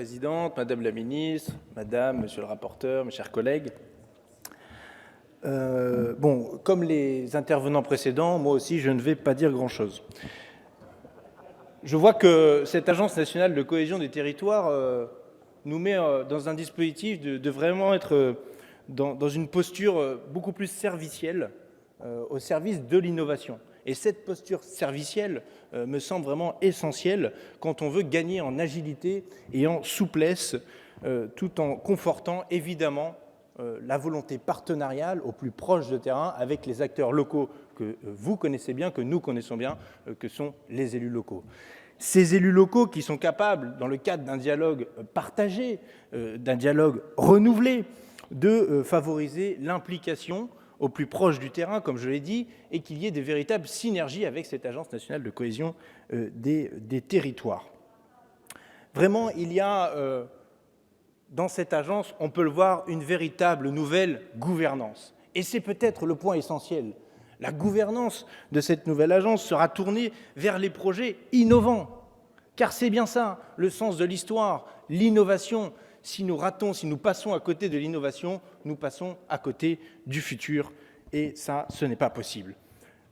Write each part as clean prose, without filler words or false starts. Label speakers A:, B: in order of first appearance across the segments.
A: Présidente, Madame la Ministre, Madame, Monsieur le rapporteur, mes chers collègues. Comme les intervenants précédents, moi aussi, je ne vais pas dire grand-chose. Je vois que cette Agence nationale de cohésion des territoires nous met dans un dispositif de vraiment être dans une posture beaucoup plus servicielle au service de l'innovation. Et cette posture servicielle me semble vraiment essentielle quand on veut gagner en agilité et en souplesse, tout en confortant évidemment la volonté partenariale au plus proche de terrain avec les acteurs locaux que vous connaissez bien, que nous connaissons bien, que sont les élus locaux. Ces élus locaux qui sont capables, dans le cadre d'un dialogue partagé, d'un dialogue renouvelé, de favoriser l'implication au plus proche du terrain, comme je l'ai dit, et qu'il y ait des véritables synergies avec cette Agence nationale de cohésion des territoires. Vraiment, il y a dans cette agence, on peut le voir, une véritable nouvelle gouvernance. Et c'est peut-être le point essentiel. La gouvernance de cette nouvelle agence sera tournée vers les projets innovants. Car c'est bien ça, le sens de l'histoire, l'innovation. Si nous ratons, si nous passons à côté de l'innovation, nous passons à côté du futur. Et ça, ce n'est pas possible.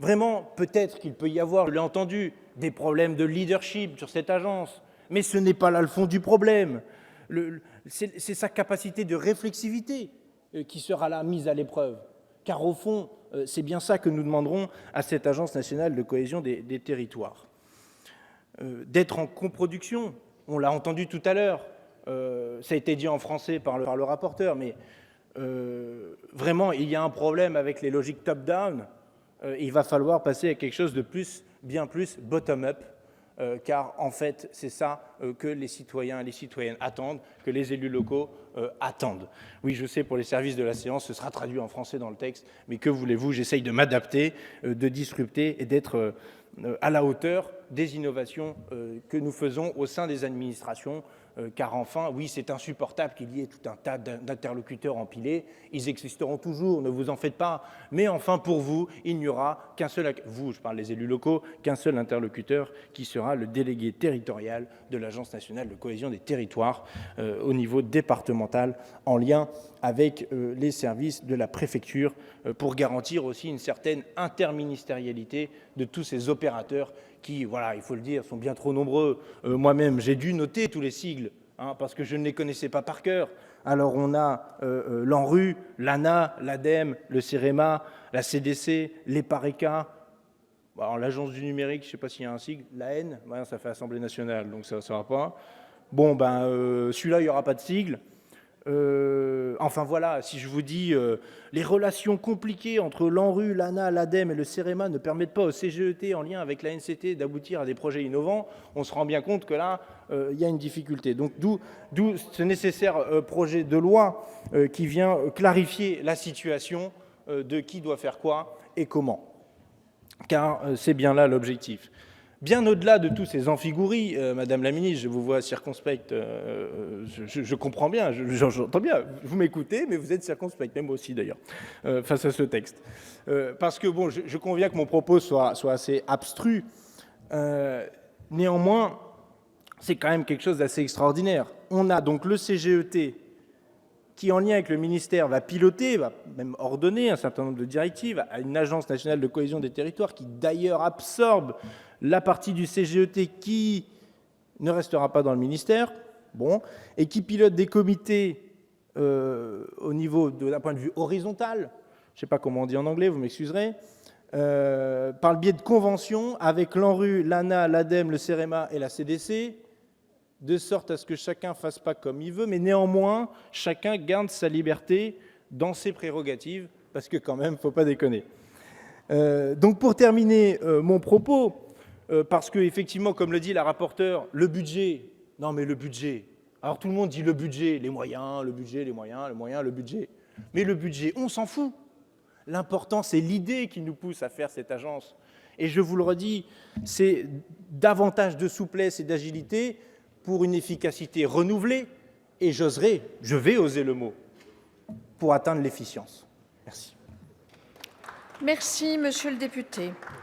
A: Vraiment, peut-être qu'il peut y avoir, je l'ai entendu, des problèmes de leadership sur cette agence. Mais ce n'est pas là le fond du problème. C'est sa capacité de réflexivité qui sera là mise à l'épreuve. Car au fond, c'est bien ça que nous demanderons à cette Agence nationale de cohésion des territoires. D'être en coproduction, on l'a entendu tout à l'heure, ça a été dit en français par le rapporteur, mais vraiment, il y a un problème avec les logiques top-down. Il va falloir passer à quelque chose de bien plus bottom-up. Car en fait, c'est ça que les citoyens et les citoyennes attendent, que les élus locaux attendent. Oui, je sais, pour les services de la séance, ce sera traduit en français dans le texte, mais que voulez-vous, j'essaye de m'adapter, de disrupter et d'être à la hauteur des innovations que nous faisons au sein des administrations, car enfin, oui, c'est insupportable qu'il y ait tout un tas d'interlocuteurs empilés, ils existeront toujours, ne vous en faites pas, mais enfin, pour vous, il n'y aura qu'un seul, vous, je parle des élus locaux, qu'un seul interlocuteur qui sera le délégué territorial de l'Agence nationale de cohésion des territoires au niveau départemental, en lien avec les services de la préfecture, pour garantir aussi une certaine interministérialité de tous ces opérateurs qui, voilà, il faut le dire, sont bien trop nombreux. Moi-même, j'ai dû noter tous les sigles, parce que je ne les connaissais pas par cœur. Alors on a l'ANRU, l'ANA, l'ADEME, le CEREMA, la CDC, l'EPARECA. Alors l'Agence du numérique, je ne sais pas s'il y a un sigle, l'AN, ouais, ça fait Assemblée nationale, donc ça ne va pas. Bon, celui-là, il n'y aura pas de sigle. Enfin voilà, si je vous dis les relations compliquées entre l'ANRU, l'ANA, l'ADEME et le CEREMA ne permettent pas au CGET, en lien avec l'ANCT, d'aboutir à des projets innovants, on se rend bien compte que là, il y a une difficulté. Donc d'où ce nécessaire projet de loi qui vient clarifier la situation de qui doit faire quoi et comment. Car c'est bien là l'objectif. Bien au-delà de tous ces amphigouris, Madame la Ministre, je vous vois circonspecte, je comprends bien, j'entends bien, vous m'écoutez, mais vous êtes circonspecte, même moi aussi d'ailleurs, face à ce texte. Parce que bon, je conviens que mon propos soit assez abstru, néanmoins, c'est quand même quelque chose d'assez extraordinaire. On a donc le CGET qui, en lien avec le ministère, va piloter, va même ordonner un certain nombre de directives à une agence nationale de cohésion des territoires qui d'ailleurs absorbe la partie du CGET qui ne restera pas dans le ministère, et qui pilote des comités au niveau d'un point de vue horizontal, je ne sais pas comment on dit en anglais, vous m'excuserez, par le biais de conventions avec l'ANRU, l'ANA, l'ADEME, le CEREMA et la CDC, de sorte à ce que chacun ne fasse pas comme il veut, mais néanmoins, chacun garde sa liberté dans ses prérogatives, parce que quand même, il ne faut pas déconner. Donc pour terminer mon propos, parce qu'effectivement, comme le dit la rapporteure, le budget, non mais le budget, alors tout le monde dit le budget, les moyens, le budget, les moyens, le budget, mais le budget, on s'en fout. L'important, c'est l'idée qui nous pousse à faire cette agence. Et je vous le redis, c'est davantage de souplesse et d'agilité pour une efficacité renouvelée, et je vais oser le mot, pour atteindre l'efficience. Merci.
B: Merci, monsieur le député.